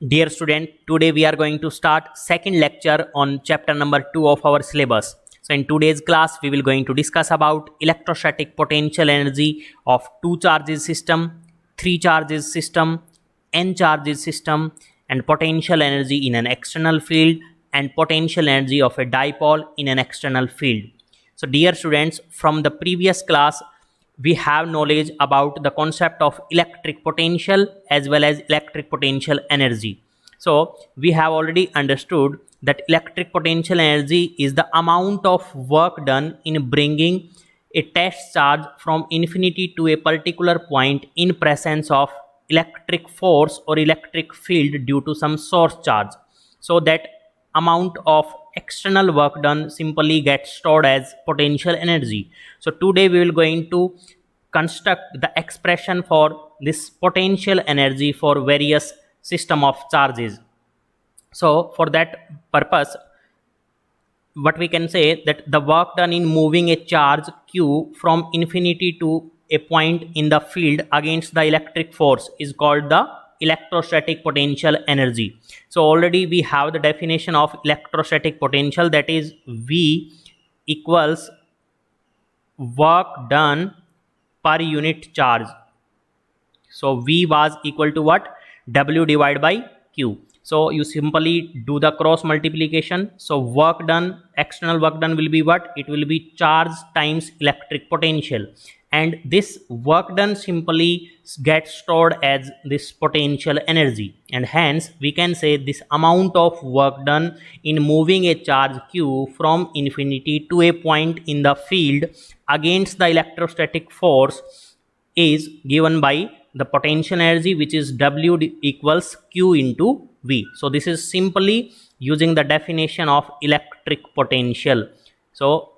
Dear student, today we are going to start second lecture on chapter number 2 of our syllabus. So in today's class, we will going to discuss about electrostatic potential energy of two charges system, three charges system, n charges system, and potential energy in an external field and potential energy of a dipole in an external field. So dear students, from the previous class, we have knowledge about the concept of electric potential as well as electric potential energy. So we have already understood that electric potential energy is the amount of work done in bringing a test charge from infinity to a particular point in presence of electric force or electric field due to some source charge. So that amount of external work done simply gets stored as potential energy. So today we will going to construct the expression for this potential energy for various system of charges. So for that purpose, what we can say that the work done in moving a charge q from infinity to a point in the field against the electric force is called the electrostatic potential energy. So already we have the definition of electrostatic potential, that is V equals work done per unit charge. So V was equal to what? W divided by Q. So you simply do the cross multiplication. So work done, external work done will be what? It will be charge times electric potential. And this work done simply gets stored as this potential energy. And hence we can say this amount of work done in moving a charge Q from infinity to a point in the field against the electrostatic force is given by the potential energy, which is W equals Q into V. So this is simply using the definition of electric potential. So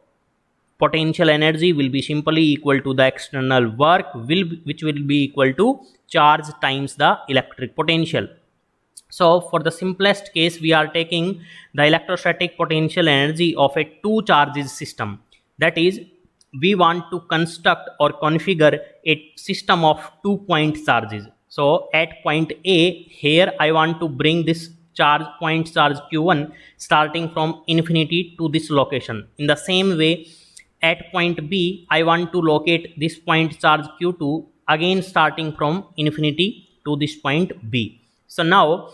potential energy will be simply equal to the external work which will be equal to charge times the electric potential. So for the simplest case, we are taking the electrostatic potential energy of a two charges system. That is, we want to construct or configure a system of 2-point charges. So at point A, here I want to bring this point charge q1 starting from infinity to this location. In the same way, at point B, I want to locate this point charge q2 again starting from infinity to this point B. So now,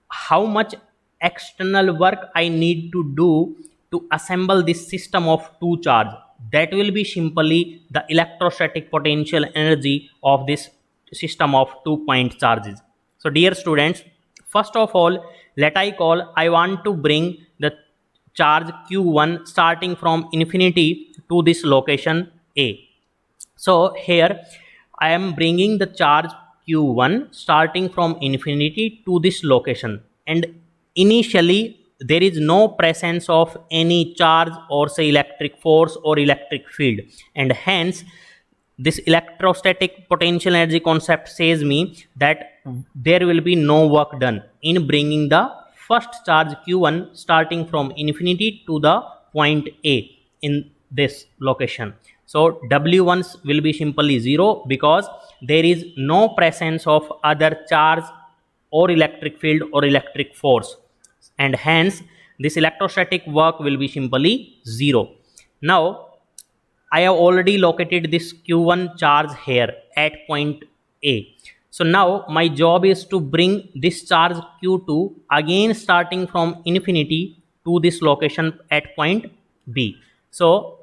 how much external work I need to do to assemble this system of two charge? That will be simply the electrostatic potential energy of this system of 2-point charges. So dear students, first of all, I want to bring the charge q1 starting from infinity to this location A. So here I am bringing the charge q1 starting from infinity to this location, and initially there is no presence of any charge or say electric force or electric field, and hence this electrostatic potential energy concept says me that there will be no work done in bringing the first charge q1 starting from infinity to the point A in this location. So W1 will be simply 0 because there is no presence of other charge or electric field or electric force, and hence this electrostatic work will be simply 0. Now I have already located this q1 charge here at point A. So now my job is to bring this charge q2 again starting from infinity to this location at point B. So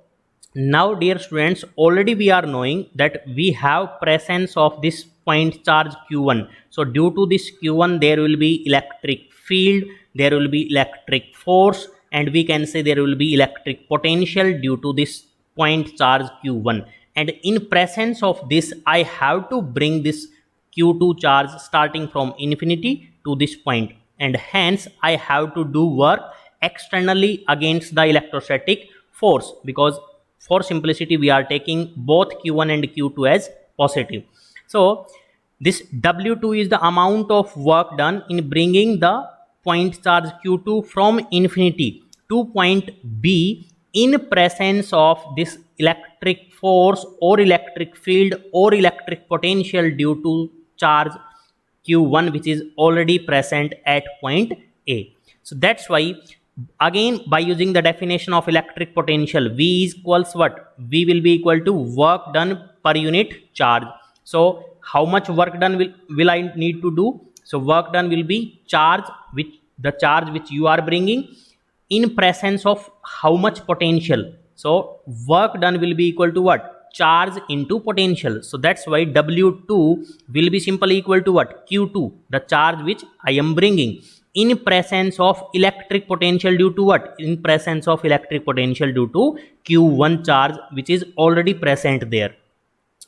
now dear students, already we are knowing that we have presence of this point charge q1. So due to this q1 there will be electric field, there will be electric force, and we can say there will be electric potential due to this point charge q1. And in presence of this, I have to bring this q2 charge starting from infinity to this point, and hence I have to do work externally against the electrostatic force, because for simplicity we are taking both q1 and q2 as positive. So this W2 is the amount of work done in bringing the point charge q2 from infinity to point B in presence of this electric force or electric field or electric potential due to charge Q1 which is already present at point A. So that's why again by using the definition of electric potential, V is equals what? V will be equal to work done per unit charge. So how much work done will I need to do? So work done will be charge, which the charge which you are bringing in presence of how much potential. So work done will be equal to what? Charge into potential. So that's why W2 will be simply equal to what? Q2, the charge which I am bringing in presence of electric potential due to what? In presence of electric potential due to Q1 charge which is already present there.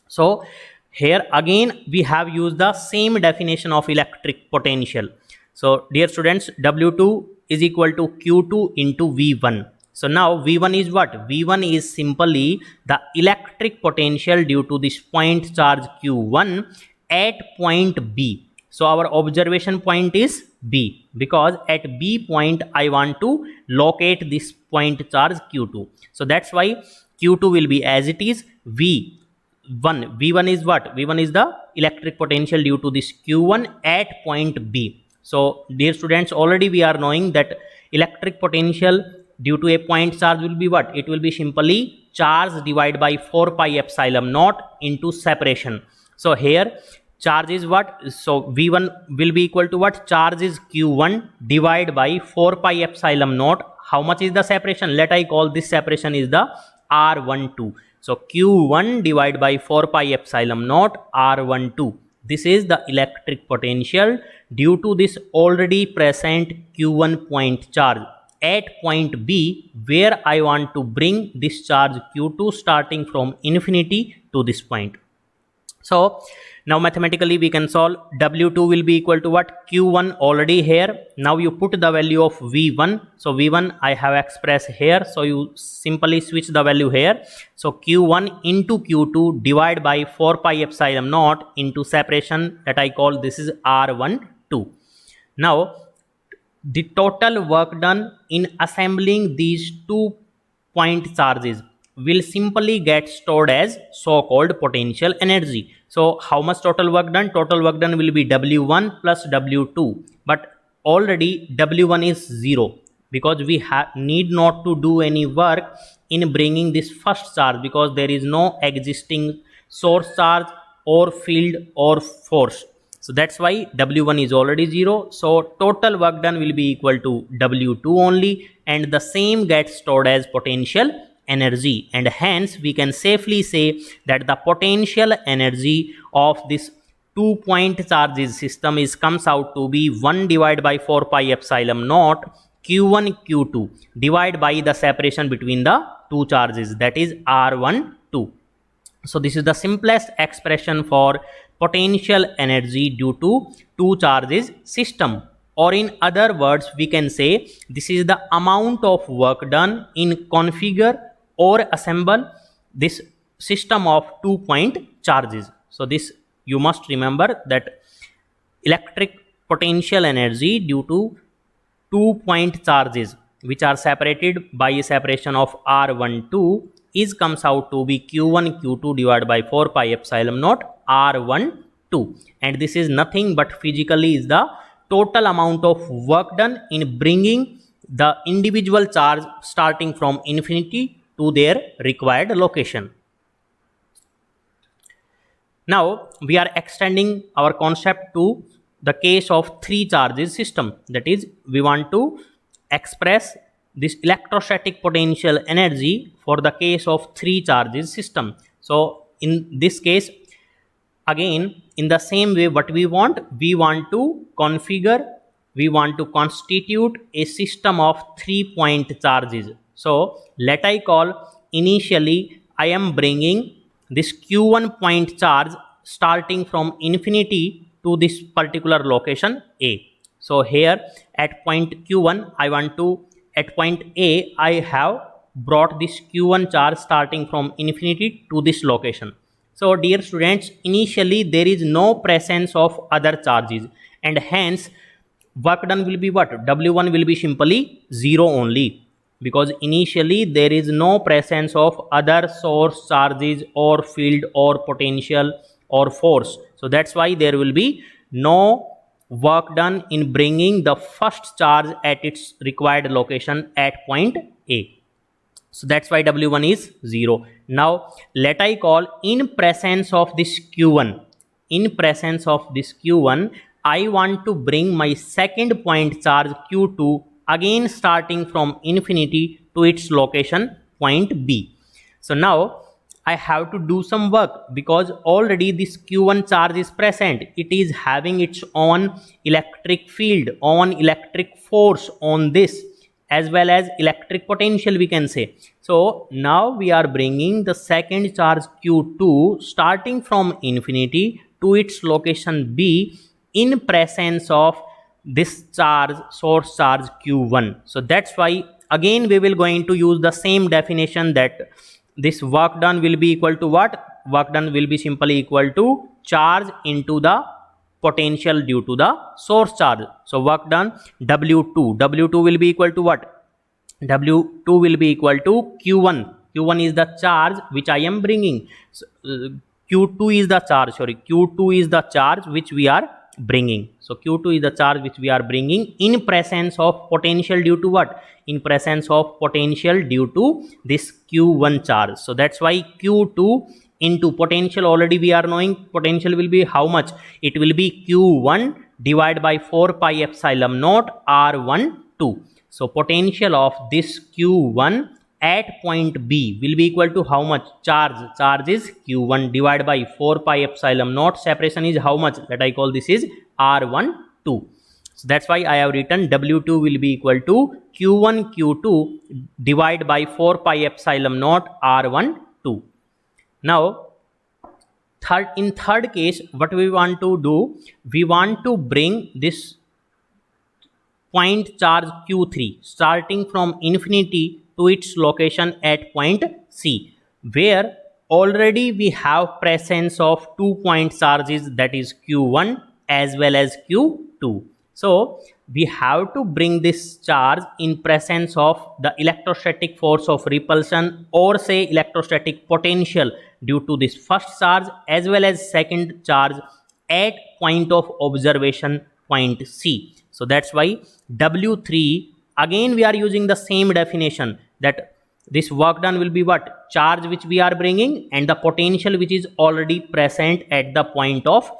So here again we have used the same definition of electric potential. So dear students, W2 is equal to Q2 into V1. So now V1 is what? V1 is simply the electric potential due to this point charge Q1 at point B. So our observation point is B, because at B point I want to locate this point charge Q2. So that's why Q2 will be as it is. V1 is what? V1 is the electric potential due to this Q1 at point B. So dear students, already we are knowing that electric potential due to a point charge will be what? It will be simply charge divided by 4 pi epsilon naught into separation. So here charge is what? So V1 will be equal to what? Charge is Q1 divided by 4 pi epsilon naught. How much is the separation? Let I call this separation is the R12. So Q1 divided by 4 pi epsilon naught R12. This is the electric potential due to this already present Q1 point charge at point B, where I want to bring this charge Q2 starting from infinity to this point. So now mathematically we can solve. W2 will be equal to what? Q1 already here. Now you put the value of V1. So V1 I have expressed here. So you simply switch the value here. So Q1 into Q2 divide by 4 pi epsilon naught into separation that I call this is R12. Now the total work done in assembling these 2 point charges will simply get stored as so-called potential energy. So how much total work done? Total work done will be W1 plus W2, but already W1 is 0, because we need not to do any work in bringing this first charge, because there is no existing source charge or field or force. So that's why W1 is already 0. So total work done will be equal to W2 only, and the same gets stored as potential energy, and hence we can safely say that the potential energy of this 2 point charges system comes out to be 1 divided by 4 pi epsilon naught Q1 Q2 divided by the separation between the two charges, that is R12. So this is the simplest expression for potential energy due to two charges system, or in other words we can say this is the amount of work done in configure or assemble this system of 2 point charges. So this you must remember that electric potential energy due to 2 point charges which are separated by a separation of R12 comes out to be Q1 Q2 divided by 4 pi epsilon naught R12, and this is nothing but physically is the total amount of work done in bringing the individual charge starting from infinity to their required location. Now we are extending our concept to the case of 3 charges system, that is we want to express this electrostatic potential energy for the case of 3 charges system. So in this case again in the same way what we want to configure, we want to constitute a system of 3 point charges. So let I call initially I am bringing this Q1 point charge starting from infinity to this particular location A. So here at point Q1 I want to, at point A I have brought this Q1 charge starting from infinity to this location. So dear students, initially there is no presence of other charges, and hence work done will be what? W1 will be simply 0 only, because initially there is no presence of other source charges or field or potential or force. So that's why there will be no work done in bringing the first charge at its required location at point A. So that's why W1 is 0. Now let I call in presence of this Q1. In presence of this Q1, I want to bring my second point charge Q2 again starting from infinity to its location point B. So now I have to do some work because already this Q1 charge is present. It is having its own electric field, own electric force on this, as well as electric potential, we can say. So now we are bringing the second charge Q2 starting from infinity to its location B in presence of this charge, source charge Q1. So that's why again we will going to use the same definition, that this work done will be equal to what? Work done will be simply equal to charge into the potential due to the source charge. So work done W2 will be equal to what? W2 will be equal to Q1. Q1 is the charge which I am bringing. So, Q2 is the charge, Q2 is the charge which we are bringing. So Q2 is the charge which we are bringing in presence of potential due to what? In presence of potential due to this Q1 charge. So that's why Q2 into potential, already we are knowing potential will be how much? It will be Q1 divided by 4 pi epsilon naught R12. So potential of this Q1 at point B will be equal to how much? Charge. Charge is Q1 divided by 4 pi epsilon naught. Separation is how much? That I call this is R12. So that's why I have written W2 will be equal to Q1 Q2 divided by 4 pi epsilon naught R12. Now in third case, what we want to do, we want to bring this point charge Q3 starting from infinity to its location at point C, where already we have presence of 2 point charges, that is Q1 as well as Q2. So we have to bring this charge in presence of the electrostatic force of repulsion, or say electrostatic potential due to this first charge as well as second charge at point of observation point C. So that's why W3, again we are using the same definition, that this work done will be what? Charge which we are bringing and the potential which is already present at the point of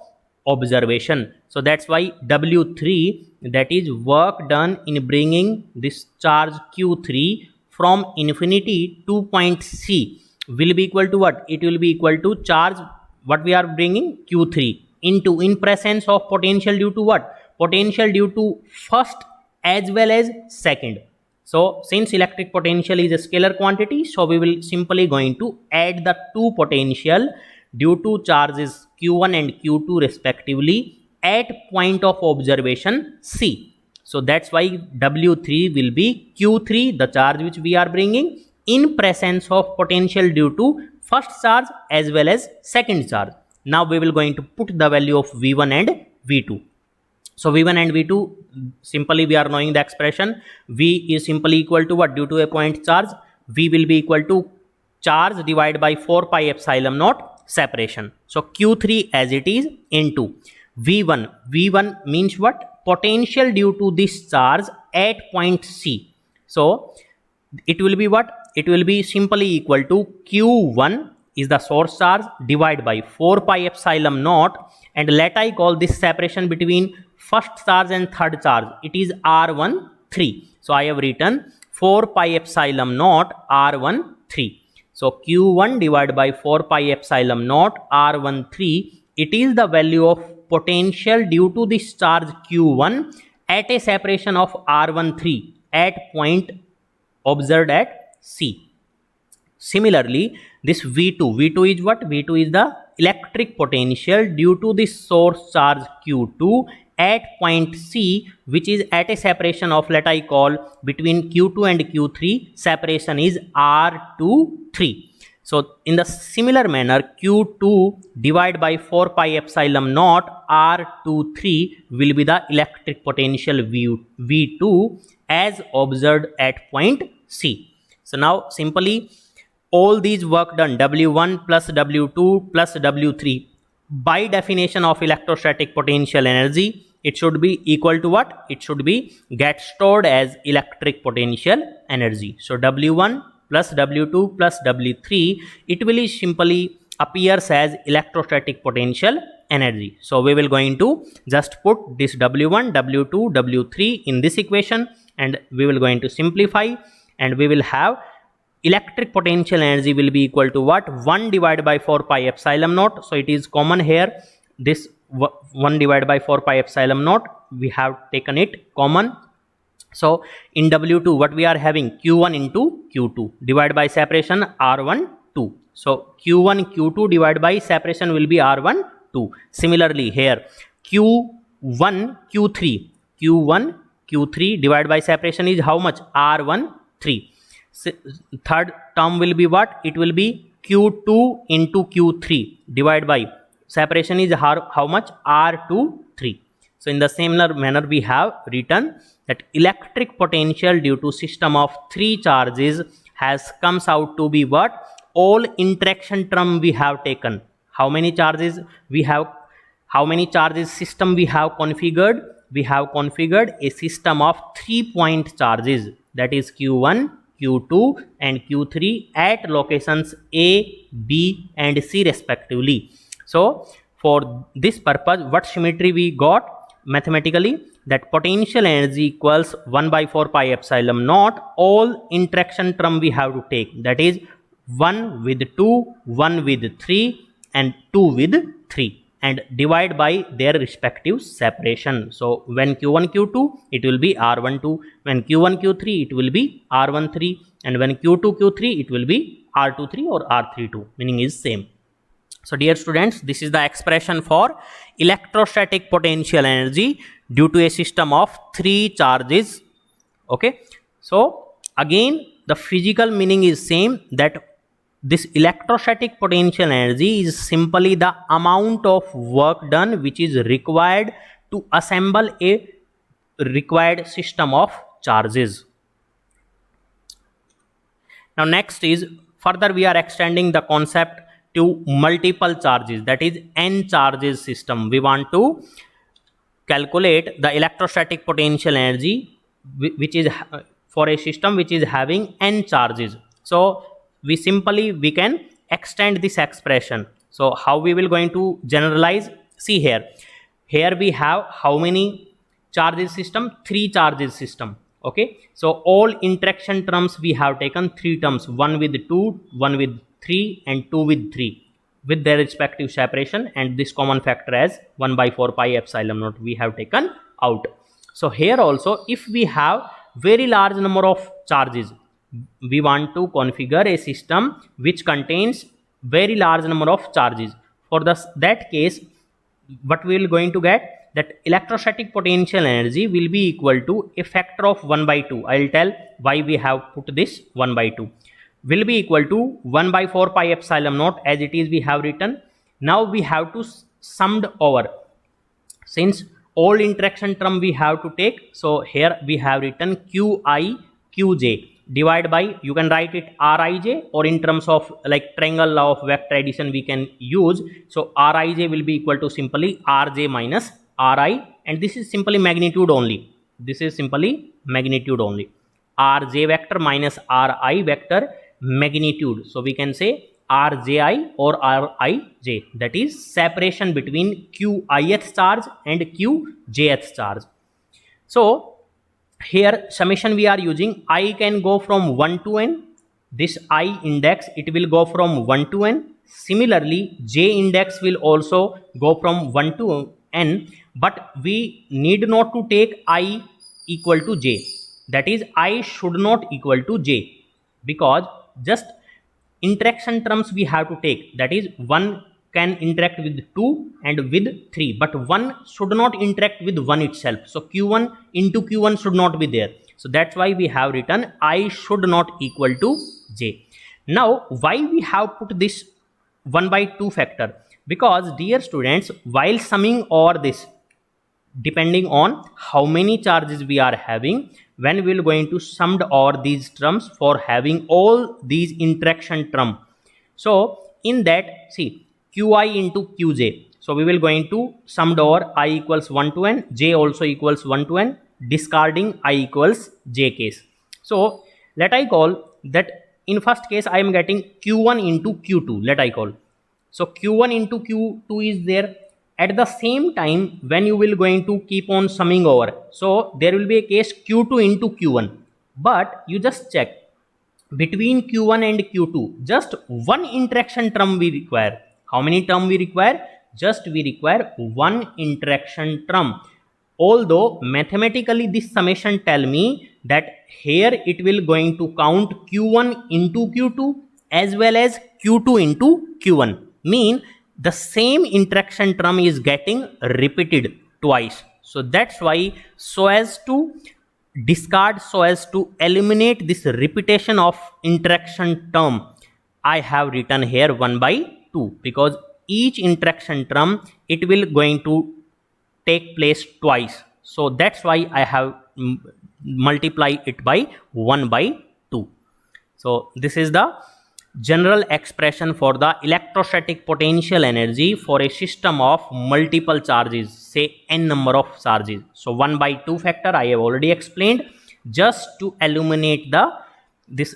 observation. So that's why W3, that is work done in bringing this charge Q3 from infinity to point C, will be equal to what? It will be equal to charge what we are bringing Q3 into in presence of potential due to what? Potential due to first as well as second. So since electric potential is a scalar quantity, so we will simply going to add the two potential due to charges Q1 and Q2 respectively at point of observation C. So that's why W3 will be Q3, the charge which we are bringing, in presence of potential due to first charge as well as second charge. Now we will going to put the value of V1 and V2. So V1 and V2, simply we are knowing the expression. V is simply equal to what? Due to a point charge, V will be equal to charge divided by 4 pi epsilon naught separation. So Q3 as it is into V1. V1 means what? Potential due to this charge at point C. So it will be what? It will be simply equal to Q1 is the source charge divided by 4 pi epsilon naught, and let I call this separation between first charge and third charge, it is R13. So I have written 4 pi epsilon naught R13. So Q1 divided by 4 pi epsilon naught R13, it is the value of potential due to this charge Q1 at a separation of R13 at point observed at C. Similarly, this V2 is what? V2 is the electric potential due to this source charge Q2 at point C, which is at a separation of, let I call, between Q2 and Q3, separation is R23. So in the similar manner, Q2 divided by 4 pi epsilon naught R23 will be the electric potential V2 as observed at point C. So now simply all these work done, W1 plus W2 plus W3, by definition of electrostatic potential energy, it should be equal to what? It should be get stored as electric potential energy. So W1 plus W2 plus W3, it will simply appears as electrostatic potential energy. So we will going to just put this W1, W2, W3 in this equation, and we will going to simplify, and we will have electric potential energy will be equal to what? 1 divided by 4 pi epsilon naught. So it is common here, this 1 divided by 4 pi epsilon naught, we have taken it common. So in W2 what we are having? Q1 into Q2 divided by separation R1 2. So Q1 Q2 divided by separation will be R1 2. Similarly here Q1 Q3 divided by separation is how much? R1 3. Third term will be what? It will be Q2 into Q3 divided by separation is how much? R2 3. So in the similar manner we have written that electric potential due to system of 3 charges has comes out to be what? All interaction term we have taken. How many charges we have? How many charges system we have configured? We have configured a system of 3-point charges, that is Q1, Q2 and Q3 at locations A, B and C respectively. So for this purpose, what symmetry we got mathematically? That potential energy equals 1 by 4 pi epsilon naught, all interaction term we have to take, that is 1 with 2, 1 with 3 and 2 with 3, and divide by their respective separation. So when Q1 Q2 it will be R12, when Q1 Q3 it will be R13, and when Q2 Q3 it will be R23 or R32, meaning is same. So dear students, this is the expression for electrostatic potential energy due to a system of 3 charges. Okay, so again the physical meaning is same, that this electrostatic potential energy is simply the amount of work done which is required to assemble a required system of charges. Now next is, further we are extending the concept to multiple charges, that is n charges system. We want to calculate the electrostatic potential energy which is for a system which is having n charges. So we can extend this expression. So how we will going to generalize? See here we have how many charges system? 3 charges system. Okay, so all interaction terms we have taken 3 terms, 1 with 2, 1 with 3 and 2 with 3 with their respective separation, and this common factor as 1 by 4 pi epsilon naught we have taken out. So here also if we have very large number of charges, we want to configure a system which contains very large number of charges. For that case, what we will going to get? That electrostatic potential energy will be equal to a factor of 1 by 2. I will tell why we have put this 1 by 2. Will be equal to 1 by 4 pi epsilon naught as it is we have written. Now we have to summed over, since all interaction term we have to take. So here we have written Qi Qj divide by, you can write it Rij, or in terms of like triangle law of vector addition we can use. So Rij will be equal to simply Rj minus Ri, and this is simply magnitude only. This is simply magnitude only. Rj vector minus Ri vector magnitude. So we can say Rji or Rij, that is separation between Qith charge and Qjth charge. So here summation we are using, I can go from 1 to n. This I index it will go from 1 to n. Similarly j index will also go from 1 to n, but we need not to take I equal to j, that is I should not equal to j, because just interaction terms we have to take, that is 1 can interact with 2 and with 3, but 1 should not interact with 1 itself. So Q1 into Q1 should not be there. So that's why we have written I should not equal to j. Now why we have put this 1 by 2 factor? Because dear students, while summing over this, depending on how many charges we are having, when we will going to summed over these terms for having all these interaction term. So in that, see Qi into Qj. So we will going to summed over I equals 1 to n, j also equals 1 to n, discarding I equals j case. So let I call that in first case I am getting q1 into q2, let I call. So q1 into q2 is there. At the same time, when you will going to keep on summing over, so there will be a case q2 into q1, but you just check between q1 and q2 just one interaction term we require. How many term we require? Just we require one interaction term. Although mathematically this summation tell me that here it will going to count q1 into q2 as well as q2 into q1, mean the same interaction term is getting repeated twice. So that's why, so as to discard, so as to eliminate this repetition of interaction term, I have written here 1 by 2, because each interaction term it will going to take place twice. So that's why I have multiplied it by 1 by 2. So this is the general expression for the electrostatic potential energy for a system of multiple charges, say n number of charges. So 1 by 2 factor I have already explained, just to eliminate this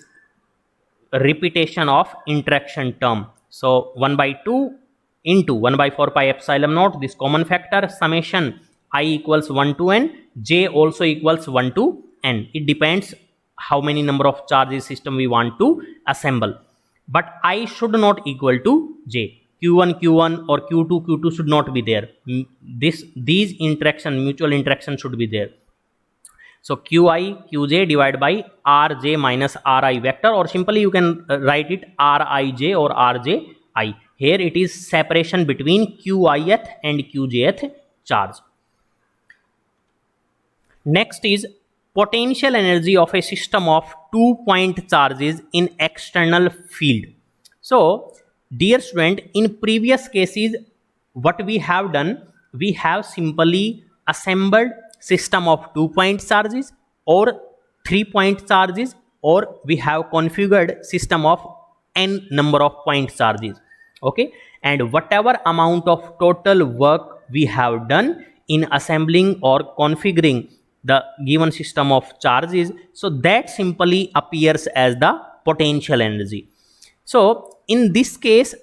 repetition of interaction term. So 1 by 2 into 1 by 4 pi epsilon naught, this common factor, summation I equals 1 to n, j also equals 1 to n. It depends how many number of charges system we want to assemble, but I should not equal to j. q1 q1 or q2 q2 should not be there. These interaction, mutual interaction should be there. So qi qj divided by rj minus ri vector, or simply you can write it rij or rji. Here it is separation between qith and qjth charge. Next is potential energy of a system of 2-point charges in external field. So dear student, in previous cases what we have done, we have simply assembled system of 2-point charges or 3-point charges, or we have configured system of n number of point charges. Okay, and whatever amount of total work we have done in assembling or configuring the given system of charges, so that simply appears as the potential energy. So in this case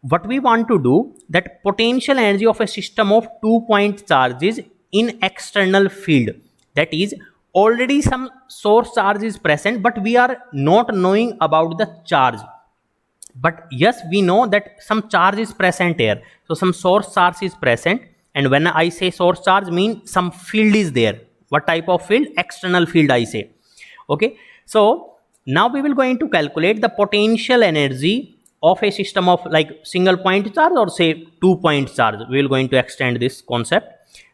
what we want to do, that potential energy of a system of 2-point charges in external field, that is already some source charge is present but we are not knowing about the charge, but yes we know that some charge is present here. So some source charge is present, and when I say source charge, mean some field is there. What type of field? External field I say. Okay, so now we will going to calculate the potential energy of a system of like single point charge or say 2-point charge. We will going to extend this concept.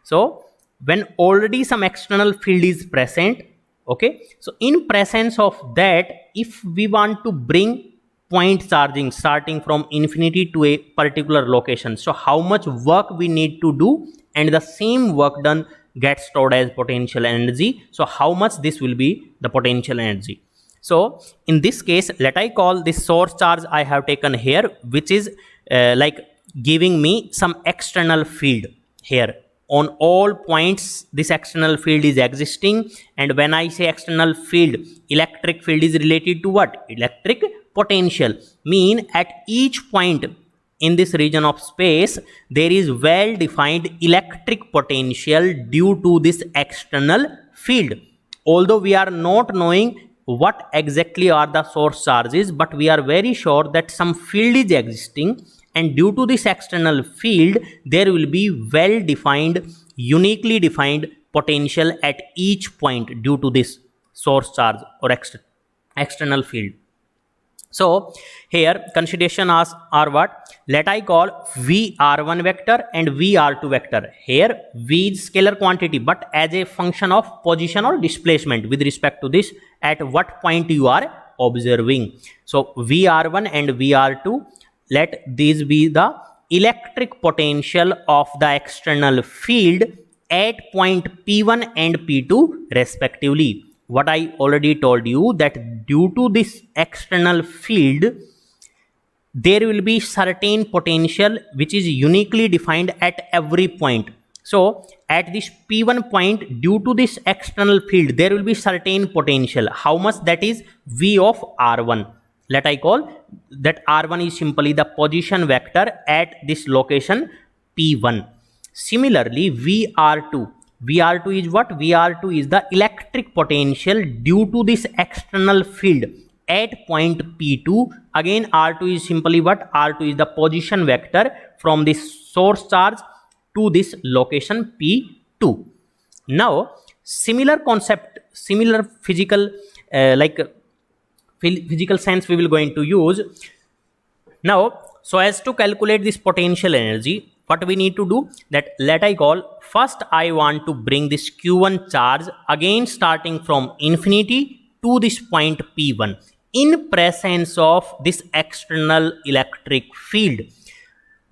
So when already some external field is present, okay, so in presence of that, if we want to bring point charging starting from infinity to a particular location, so how much work we need to do, and the same work done gets stored as potential energy. So how much this will be the potential energy? So in this case, let I call this source charge I have taken here, which is like giving me some external field here. On all points this external field is existing, and when I say external field, electric field is related to what? Electric potential. Mean at each point in this region of space there is well defined electric potential due to this external field. Although we are not knowing what exactly are the source charges, but we are very sure that some field is existing, and due to this external field there will be well defined, uniquely defined potential at each point due to this source charge or external field. So here consideration are what? Let I call Vr1 vector and Vr2 vector. Here V is scalar quantity, but as a function of position or displacement with respect to this, at what point you are observing. So Vr1 and Vr2, let these be the electric potential of the external field at point P1 and P2 respectively. What I already told you, that due to this external field there will be certain potential which is uniquely defined at every point. So at this P1 point, due to this external field, there will be certain potential. How much? That is V of R1. Let I call that R1 is simply the position vector at this location P1. Similarly, VR2 is what? VR2 is the electric potential due to this external field at point P2. Again, R2 is simply what? R2 is the position vector from this source charge to this location P2. Now, similar concept, similar physical physical sense we will going to use. Now, so as to calculate this potential energy, what we need to do, that let I call, first I want to bring this Q1 charge again starting from infinity to this point P1 in presence of this external electric field,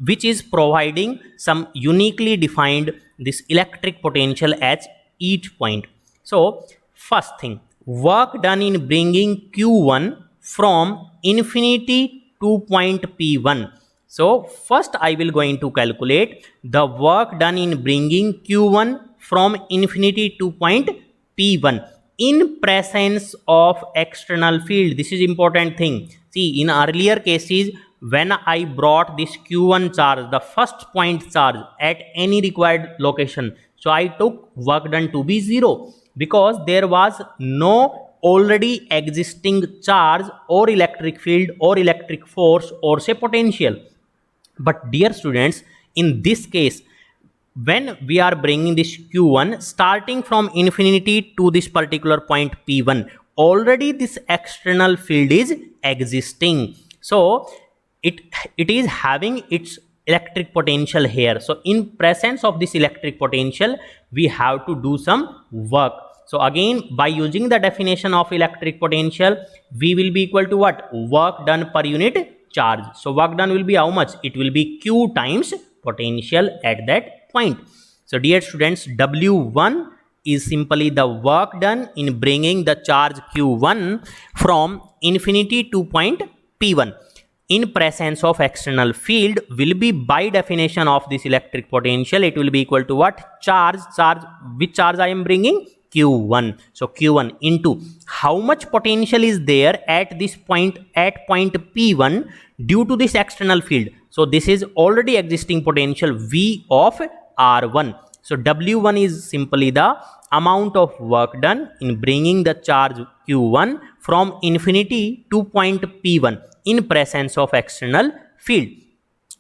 which is providing some uniquely defined this electric potential at each point. So first thing, work done in bringing Q1 from infinity to point P1. So first I will going to calculate the work done in bringing Q1 from infinity to point P1 in presence of external field. This is important thing. See, in earlier cases, when I brought this Q1 charge, the first point charge at any required location, so I took work done to be 0 because there was no already existing charge or electric field or electric force or say potential. But dear students, in this case, when we are bringing this Q1 starting from infinity to this particular point P1, already this external field is existing. So it is having its electric potential here. So in presence of this electric potential, we have to do some work. So again, by using the definition of electric potential, V will be equal to what? Work done per unit charge. So work done will be how much? It will be Q times potential at that point. So dear students, W1 is simply the work done in bringing the charge Q1 from infinity to point P1 in presence of external field will be, by definition of this electric potential, it will be equal to what? Which charge I am bringing? Q1. So Q1 into how much potential is there at this point, at point P1 due to this external field. So this is already existing potential V of R1. So W1 is simply the amount of work done in bringing the charge Q1 from infinity to point P1 in presence of external field.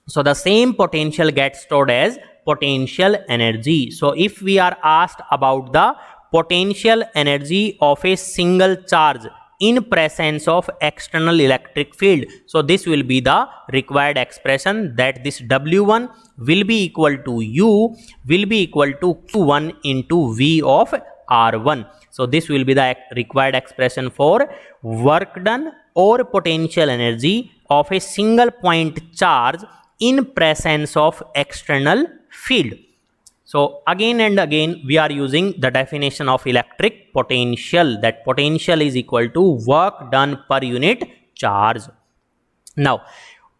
So the same potential gets stored as potential energy. So if we are asked about the potential energy of a single charge in presence of external electric field, so this will be the required expression, that this W1 will be equal to U will be equal to Q1 into V of R1. So this will be the required expression for work done or potential energy of a single point charge in presence of external field. So again and again we are using the definition of electric potential, that potential is equal to work done per unit charge. Now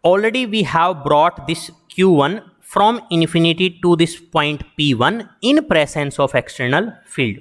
already we have brought this Q1 from infinity to this point P1 in presence of external field.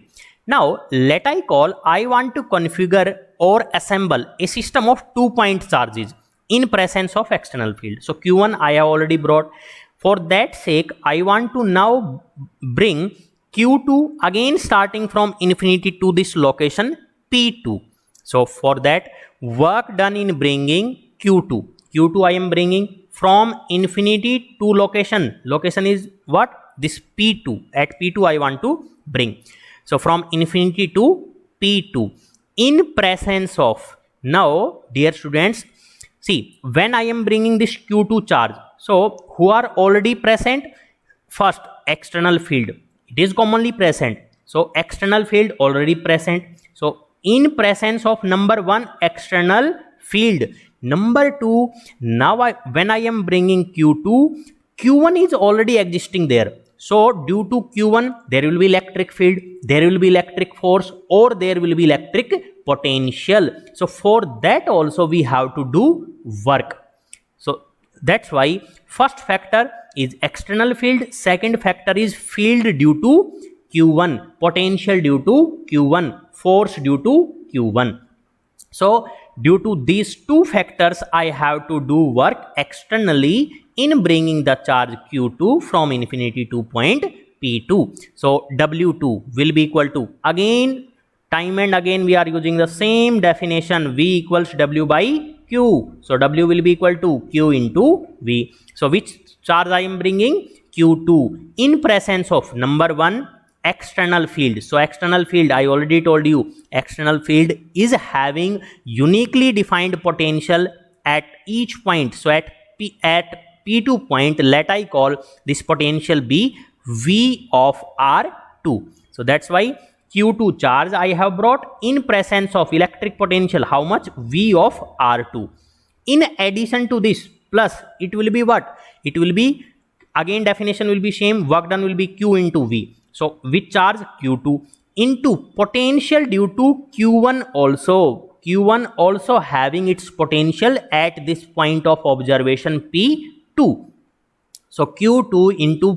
Now let I call, I want to configure or assemble a system of 2 point charges in presence of external field. So Q1 I have already brought. For that sake, I want to now bring Q2 again starting from infinity to this location P2. So for that, work done in bringing Q2 I am bringing from infinity to location is what? This P2. At P2 I want to bring. So from infinity to P2 in presence of, now dear students, see, when I am bringing this Q2 charge, so who are already present? First, external field, it is commonly present. So external field already present. So in presence of number 1 external field, number 2, now when I am bringing Q2, Q1 is already existing there. So due to Q1 there will be electric field, there will be electric force, or there will be electric potential. So for that also we have to do work. So That's why first factor is external field, second factor is field due to Q1, potential due to Q1, force due to Q1. So due to these two factors, I have to do work externally in bringing the charge Q2 from infinity to point P2. So W2 will be equal to, again time and again we are using the same definition, V equals W by Q. So W will be equal to Q into V. So which charge I am bringing? Q2 in presence of number 1, external field. So external field, I already told you, external field is having uniquely defined potential at each point. So at P2 point, let I call this potential be V of R2. So that's why Q2 charge I have brought in presence of electric potential. How much? V of R2. In addition to this, plus it will be what? It will be, again definition will be same, work done will be Q into V. So which charge? Q2 into potential due to Q1 also. Q1 also having its potential at this point of observation P2. So Q2 into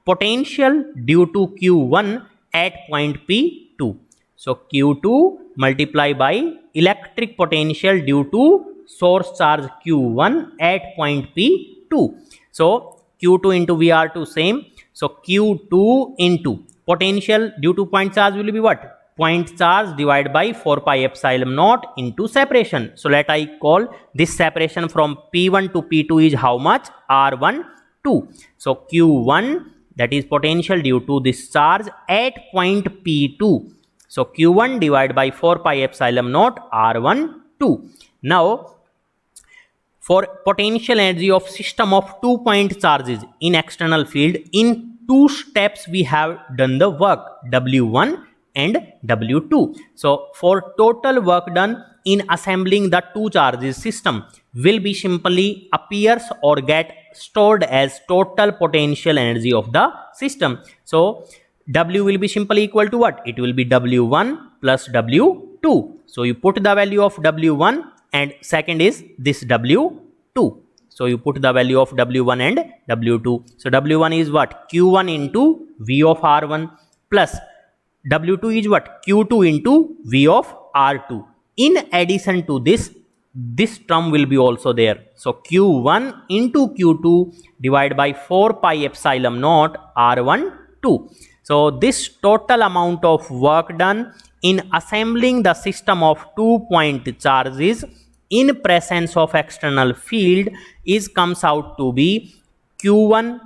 potential due to Q1 at point P2. So Q2 multiply by electric potential due to source charge Q1 at point P2. So Q2 into VR2 same. So Q2 into potential due to point charge will be what? Point charge divided by 4 pi epsilon naught into separation. So let I call this separation from P1 to P2 is how much? R1, 2. So Q1, that is potential due to this charge at point P2. So Q1 divided by 4 pi epsilon naught R1, 2. Now for potential energy of system of 2 point charges in external field, in 2 steps we have done the work, W1 and W2. So for total work done in assembling the 2 charges system will be simply appears or get stored as total potential energy of the system. So W will be simply equal to what? It will be W1 plus W2. So you put the value of W1 and second is this W2. So you put the value of W1 and W2. So W1 is what? Q1 into V of R1 plus W2 is what? Q2 into V of R2. In addition to this, this term will be also there. So Q1 into Q2 divided by 4 pi epsilon naught R1, 2. So this total amount of work done in assembling the system of 2 point charges in presence of external field is comes out to be Q1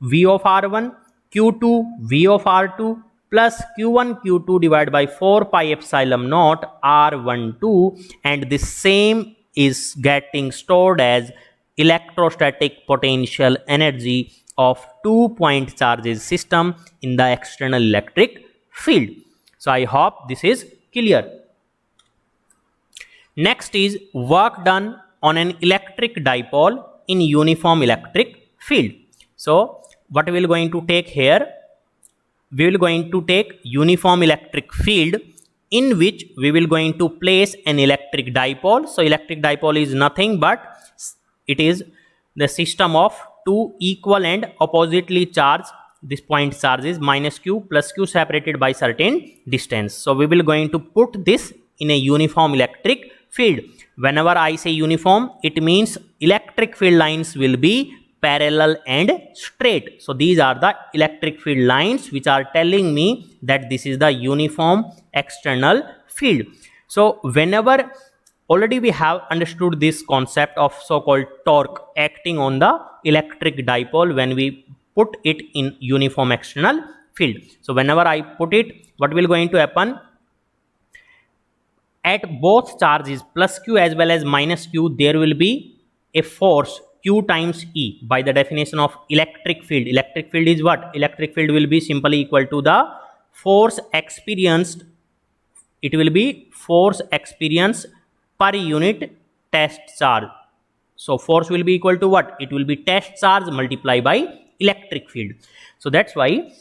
V of R1, Q2 V of R2 plus Q1 Q2 divided by 4 pi epsilon naught R12, and this same is getting stored as electrostatic potential energy of 2 point charges system in the external electric field. So I hope this is clear. Next is work done on an electric dipole in uniform electric field. So what we will going to take here? We will going to take uniform electric field in which we will going to place an electric dipole. So electric dipole is nothing but it is the system of 2 equal and oppositely charged, this point charge is minus q plus q separated by certain distance. So we will going to put this in a uniform electric field. Whenever I say uniform, it means electric field lines will be parallel and straight. So these are the electric field lines which are telling me that this is the uniform external field. So whenever already we have understood this concept of so-called torque acting on the electric dipole when we put it in uniform external field. So whenever I put it, what will going to happen? At both charges plus q as well as minus q, there will be a force q times E by the definition of electric field. Electric field is what? Electric field will be simply equal to the force experienced. It will be force experienced per unit test charge. So force will be equal to what? It will be test charge multiplied by electric field. So that's why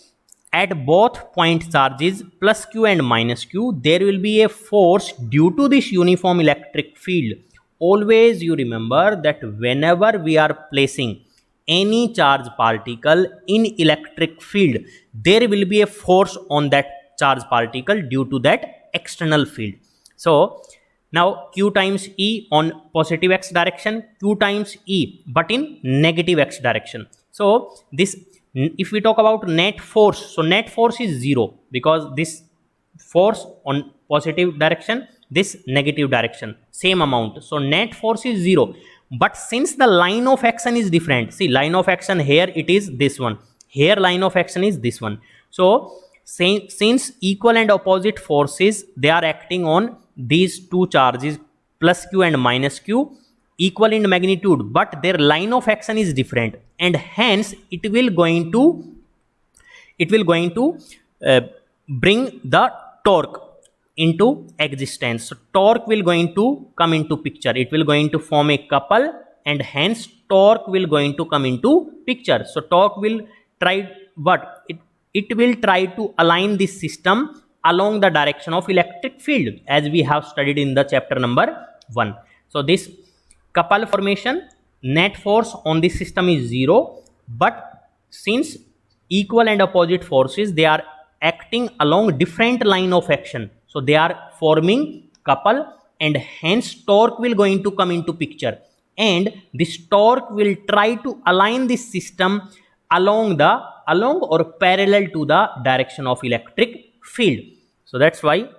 at both point charges plus q and minus q, there will be a force due to this uniform electric field always you remember that whenever we are placing any charge particle in electric field, there will be a force on that charge particle due to that external field. So now q times E on positive x direction, q times E but in negative x direction. So this, if we talk about net force, so net force is 0 because this force on positive direction, this negative direction, same amount, so net force is 0. But since the line of action is different, see line of action here it is this one, here line of action is this one. So since equal and opposite forces, they are acting on these two charges plus q and minus q, equal in magnitude, but their line of action is different, and hence it will going to bring the torque into existence. So torque will going to come into picture, it will going to form a couple, and hence torque will going to come into picture. So torque will try what? It will try to align this system along the direction of electric field, as we have studied in the chapter number 1. So this couple formation, net force on this system is 0, but since equal and opposite forces, they are acting along different line of action, so they are forming couple, and hence torque will going to come into picture, and this torque will try to align this system along or parallel to the direction of electric field. So that's why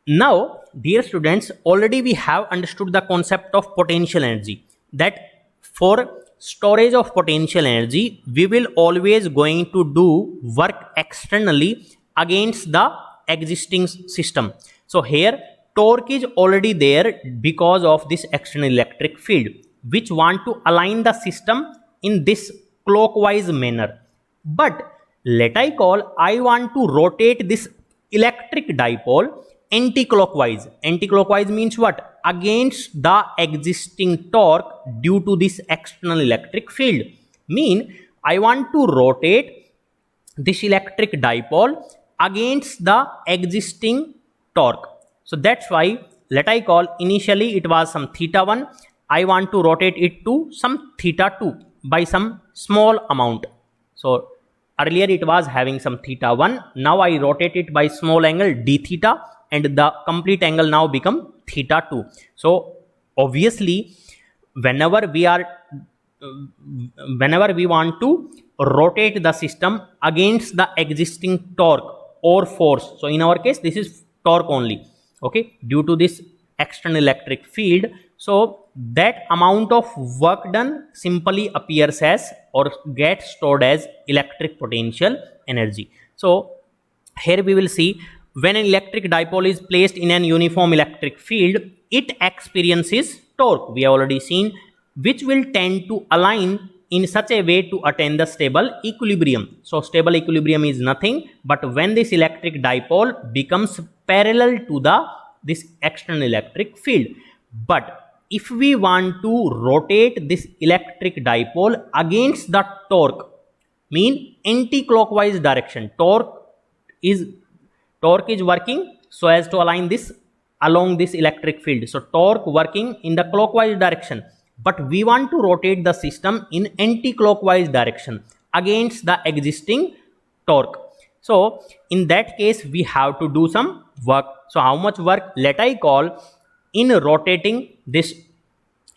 now, dear students, already we have understood the concept of potential energy, that for storage of potential energy, we will always going to do work externally against the existing system. So here torque is already there because of this external electric field, which want to align the system in this clockwise manner. But let I want to rotate this electric dipole anti-clockwise. Anti-clockwise means what? Against the existing torque due to this external electric field. Mean I want to rotate this electric dipole against the existing torque. So that's why let I initially it was some theta 1. I want to rotate it to some theta 2 by some small amount. So earlier it was having some theta 1. Now I rotate it by small angle d theta, and the complete angle now become theta 2. So obviously whenever we want to rotate the system against the existing torque or force, so in our case this is torque only, okay, due to this external electric field, so that amount of work done simply appears as or gets stored as electric potential energy. So here we will see, when an electric dipole is placed in an uniform electric field, it experiences torque, we have already seen, which will tend to align in such a way to attain the stable equilibrium. So stable equilibrium is nothing but when this electric dipole becomes parallel to this external electric field. But if we want to rotate this electric dipole against the torque, mean anti-clockwise direction, torque is working so as to align this along this electric field. So torque working in the clockwise direction, but we want to rotate the system in anti-clockwise direction against the existing torque. So in that case we have to do some work. So how much work? Let I in rotating this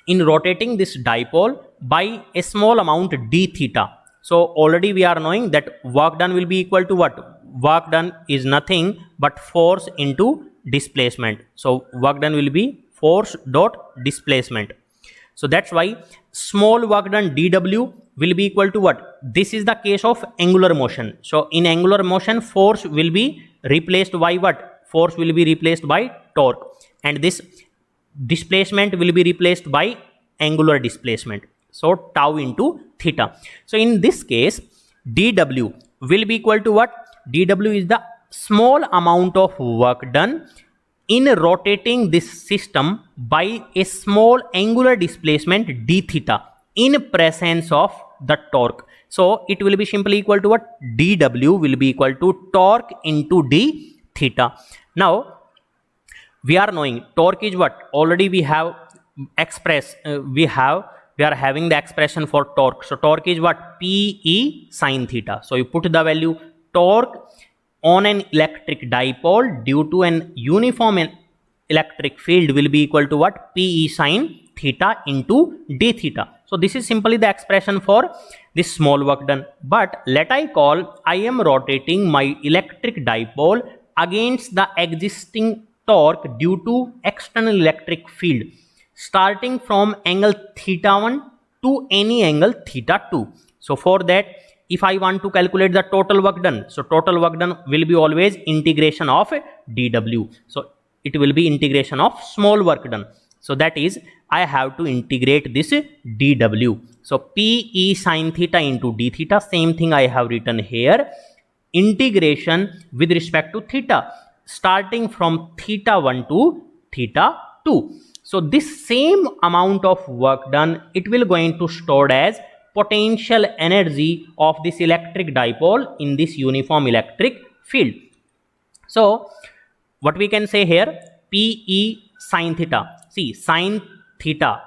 dipole by a small amount d theta. So already we are knowing that work done will be equal to what? Work done is nothing but force into displacement. So work done will be force dot displacement. So that's why small work done dw will be equal to what? This is the case of angular motion. So in angular motion, force will be replaced by what? Force will be replaced by torque, and this displacement will be replaced by angular displacement. So tau into theta. So in this case dw will be equal to what? dw is the small amount of work done in rotating this system by a small angular displacement d theta in presence of the torque. So it will be simply equal to what? dw will be equal to torque into d theta. Now we are knowing torque is what? Already we have we are having the expression for torque. So torque is what? Pe sine theta. So you put the value torque on an electric dipole due to an uniform electric field will be equal to what? Pe sine theta into d theta. So this is simply the expression for this small work done. But let I call, I am rotating my electric dipole against the existing torque due to external electric field starting from angle theta 1 to any angle theta 2. So for that, if I want to calculate the total work done, so total work done will be always integration of dw. So it will be integration of small work done. So that is, I have to integrate this dw. So Pe sine theta into d theta, same thing I have written here. Integration with respect to theta, starting from theta 1 to theta 2. So this same amount of work done, it will going to stored as potential energy of this electric dipole in this uniform electric field. So what we can say here, Pe sine theta, see sine theta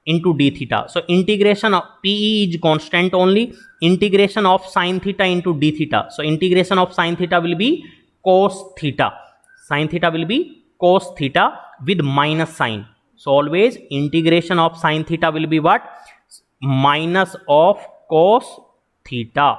into d theta. So integration of Pe is constant only, integration of sine theta into d theta. So integration of sine theta will be cos theta. Sine theta will be cos theta with minus sign. So always integration of sine theta will be what? Minus of cos theta.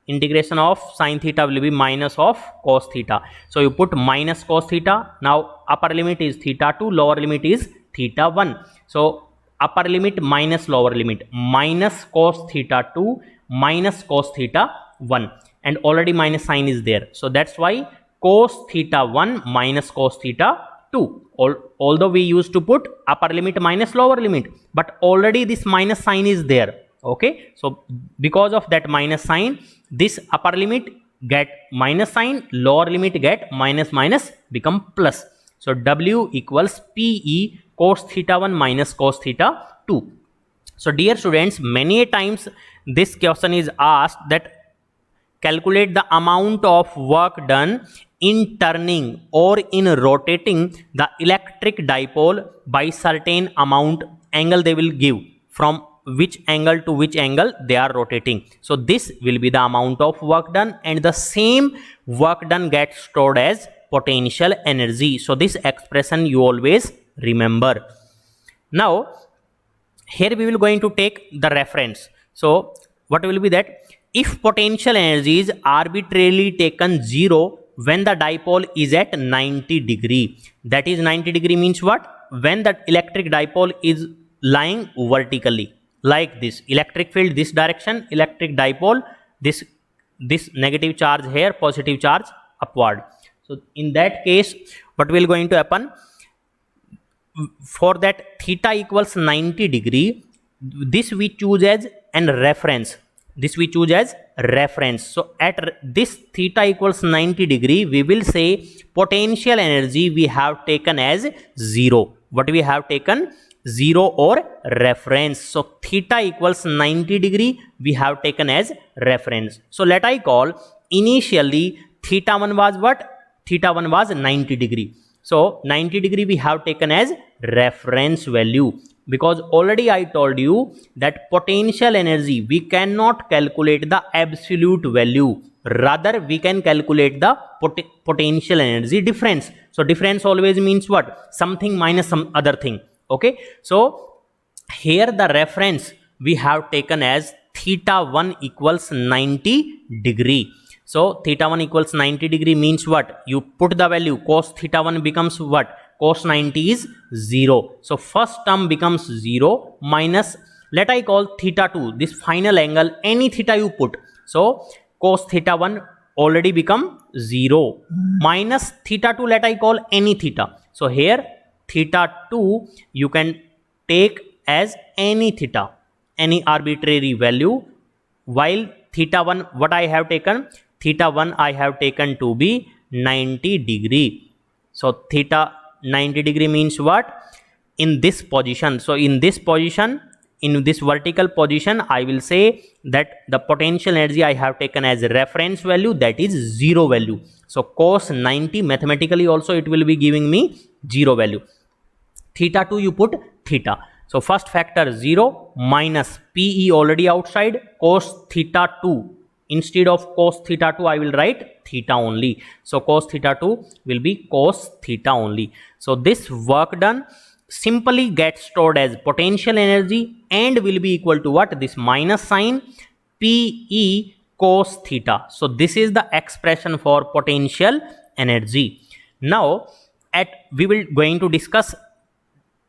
Integration of sine theta will be minus of cos theta. So you put minus cos theta. Now upper limit is theta 2, lower limit is theta 1. So upper limit minus lower limit, minus cos theta 2 minus cos theta 1, and already minus sign is there. So that's why cos theta 1 minus cos theta 2. Although we used to put upper limit minus lower limit, but already this minus sign is there. Okay, so because of that minus sign, this upper limit get minus sign, lower limit get minus minus become plus. So W equals Pe cos theta 1 minus cos theta 2. So dear students, many times this question is asked that calculate the amount of work done in turning or in rotating the electric dipole by certain amount angle they will give, from which angle to which angle they are rotating. So this will be the amount of work done, and the same work done gets stored as potential energy. So this expression you always remember. Now here we will going to take the reference. So what will be that? If potential energy is arbitrarily taken 0 when the dipole is at 90 degree, that is 90 degree means what? When the electric dipole is lying vertically like this, electric field this direction, electric dipole this negative charge here, positive charge upward. So in that case, what will going to happen? For that theta equals 90 degree, this we choose as an reference. This we choose as reference. So at this theta equals 90 degree, we will say potential energy we have taken as 0. What we have taken? 0 or reference. So theta equals 90 degree we have taken as reference. So let I call, initially theta 1 was what? Theta 1 was 90 degree. So 90 degree we have taken as reference value, because already I told you that potential energy we cannot calculate the absolute value, rather we can calculate the potential energy difference. So difference always means what? Something minus some other thing. Okay, so here the reference we have taken as theta 1 equals 90 degree. So theta 1 equals 90 degree means what? You put the value, cos theta 1 becomes what? Cos 90 is 0. So first term becomes 0 minus, let I call theta 2, this final angle, any theta you put. So cos theta 1 already become 0 minus theta 2, let I call any theta. So here theta 2 you can take as any theta, any arbitrary value, while theta 1 what I have taken? Theta 1 I have taken to be 90 degree. So theta 90 degree means what? In this position. So in this position, in this vertical position, I will say that the potential energy I have taken as a reference value, that is 0 value. So cos 90 mathematically also it will be giving me 0 value. Theta 2 you put theta. So first factor 0 minus PE already outside, cos theta 2. Instead of cos theta 2 I will write theta only. So cos theta 2 will be cos theta only. So this work done simply gets stored as potential energy and will be equal to what? This minus sign PE cos theta. So this is the expression for potential energy. Now we will going to discuss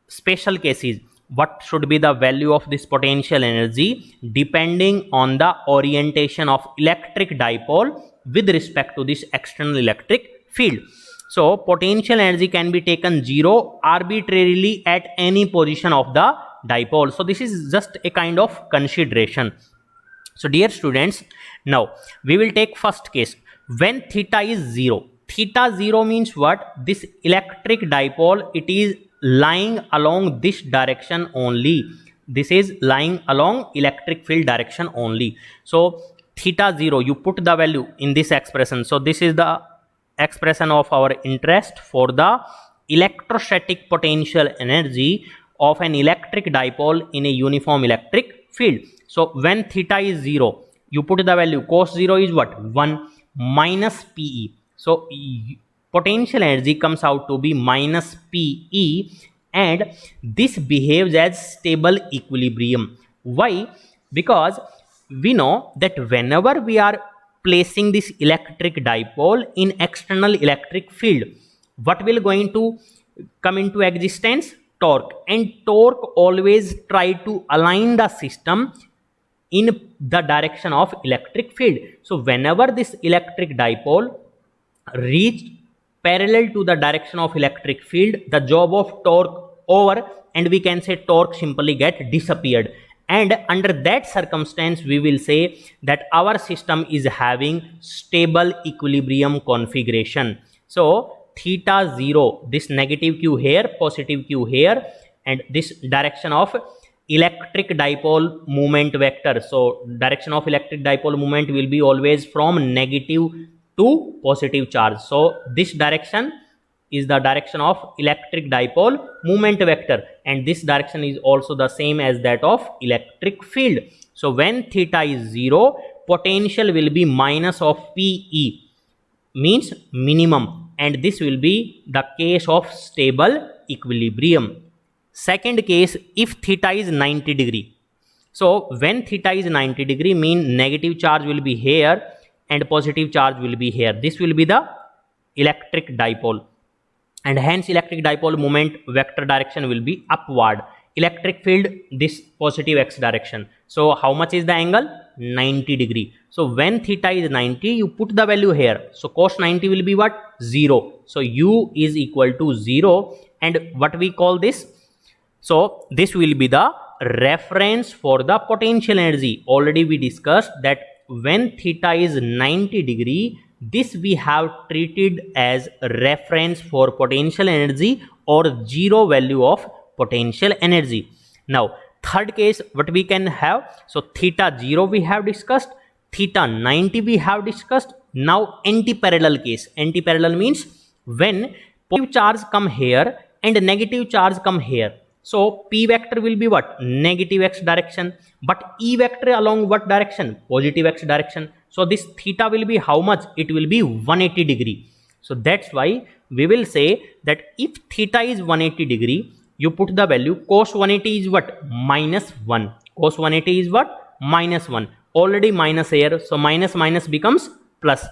special cases. What should be the value of this potential energy depending on the orientation of electric dipole with respect to this external electric field. So potential energy can be taken 0 arbitrarily at any position of the dipole. So this is just a kind of consideration. So dear students, now we will take first case when theta is 0. Theta 0 means what? This electric dipole, it is lying along this direction only. This is lying along electric field direction only. So theta 0, you put the value in this expression. So this is the expression of our interest for the electrostatic potential energy of an electric dipole in a uniform electric field. So when theta is 0, you put the value cos 0 is what? 1 minus PE. So potential energy comes out to be minus PE, and this behaves as stable equilibrium. Why? Because we know that whenever we are placing this electric dipole in external electric field, what will going to come into existence? Torque. And torque always try to align the system in the direction of electric field. So whenever this electric dipole reached parallel to the direction of electric field, the job of torque over, and we can say torque simply get disappeared. And under that circumstance, we will say that our system is having stable equilibrium configuration. So theta 0, this negative q here, positive q here, and this direction of electric dipole moment vector. So direction of electric dipole moment will be always from negative to positive charge. So this direction is the direction of electric dipole moment vector, and this direction is also the same as that of electric field. So when theta is 0, potential will be minus of PE, means minimum, and this will be the case of stable equilibrium. Second case, if theta is 90 degree. So when theta is 90 degree, mean negative charge will be here and positive charge will be here. This will be the electric dipole, and hence electric dipole moment vector direction will be upward. Electric field, this positive x direction. So how much is the angle? 90 degree. So when theta is 90, you put the value here. So cos 90 will be what? 0. So u is equal to 0, and what we call this? So this will be the reference for the potential energy. Already we discussed that when theta is 90 degree, this we have treated as reference for potential energy or 0 value of potential energy. Now third case, what we can have? So theta 0 we have discussed, theta 90 we have discussed. Now anti-parallel case. Anti-parallel means when positive charge come here and negative charge come here. So P vector will be what? Negative x direction, but E vector along what direction? Positive x direction. So this theta will be how much? It will be 180 degree. So that's why we will say that if theta is 180 degree, you put the value cos 180 is what? Minus 1. Cos 180 is what? Minus 1. Already minus here, so minus minus becomes plus.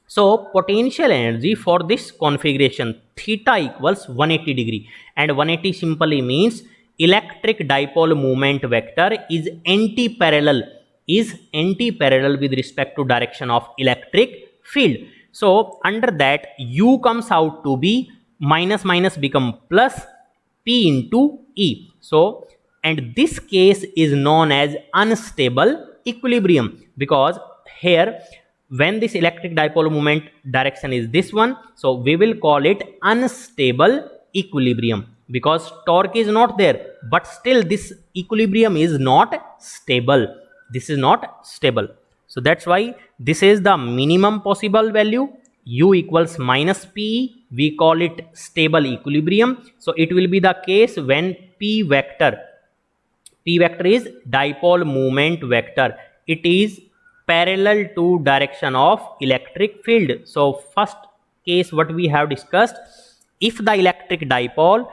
So potential energy for this configuration theta equals 180 degree, and 180 simply means electric dipole moment vector is anti-parallel with respect to direction of electric field. So under that u comes out to be minus minus become plus P into E. So and this case is known as unstable equilibrium, because here when this electric dipole moment direction is this one, so we will call it unstable equilibrium, because torque is not there, but still this equilibrium is not stable. This is not stable. So that's why this is the minimum possible value. u equals minus p, we call it stable equilibrium. So it will be the case when p vector is dipole moment vector, it is parallel to direction of electric field. So first case what we have discussed, if the electric dipole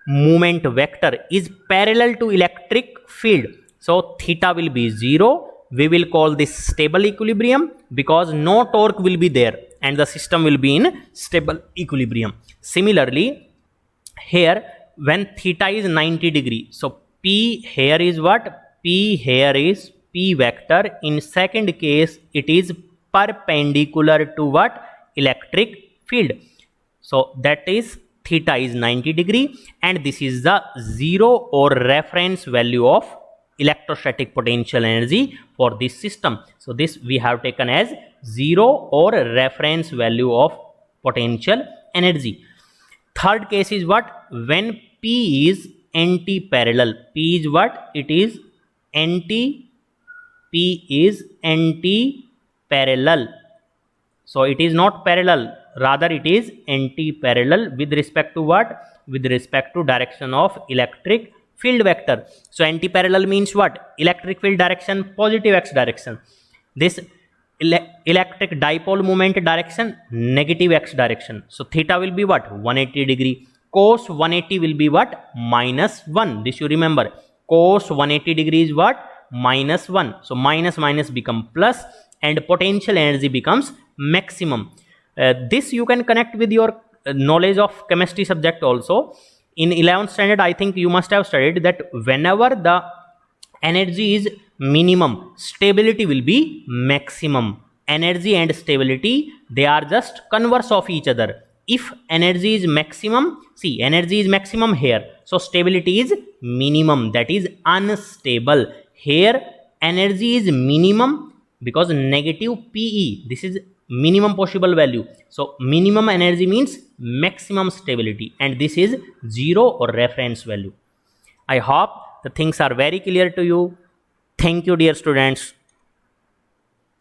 moment vector is parallel to electric field, so theta will be 0. We will call this stable equilibrium because no torque will be there and the system will be in stable equilibrium. Similarly, here when theta is 90 degree, so p here is what? P here is p vector. In second case, it is perpendicular to what? Electric field. So that is theta is 90 degree and this is the 0 or reference value of electrostatic potential energy for this system. So this we have taken as 0 or reference value of potential energy. Third case is what? When P is anti-parallel. P is what? It is P is anti-parallel. So it is not parallel, rather it is anti-parallel with respect to what? With respect to direction of electric field vector. So anti-parallel means what? Electric field direction positive x direction. This electric dipole moment direction negative x direction. So theta will be what? 180 degree. Cos 180 will be what? Minus 1. This you remember. Cos 180 degree is what? Minus 1. So minus minus become plus and potential energy becomes maximum. This you can connect with your knowledge of chemistry subject also. In 11th standard, I think you must have studied that whenever the energy is minimum, stability will be maximum. Energy and stability, they are just converse of each other. If energy is maximum, see energy is maximum here, so stability is minimum, that is unstable. Here energy is minimum because negative PE, this is minimum possible value. So minimum energy means maximum stability and this is 0 or reference value. I hope the things are very clear to you. Thank you dear students.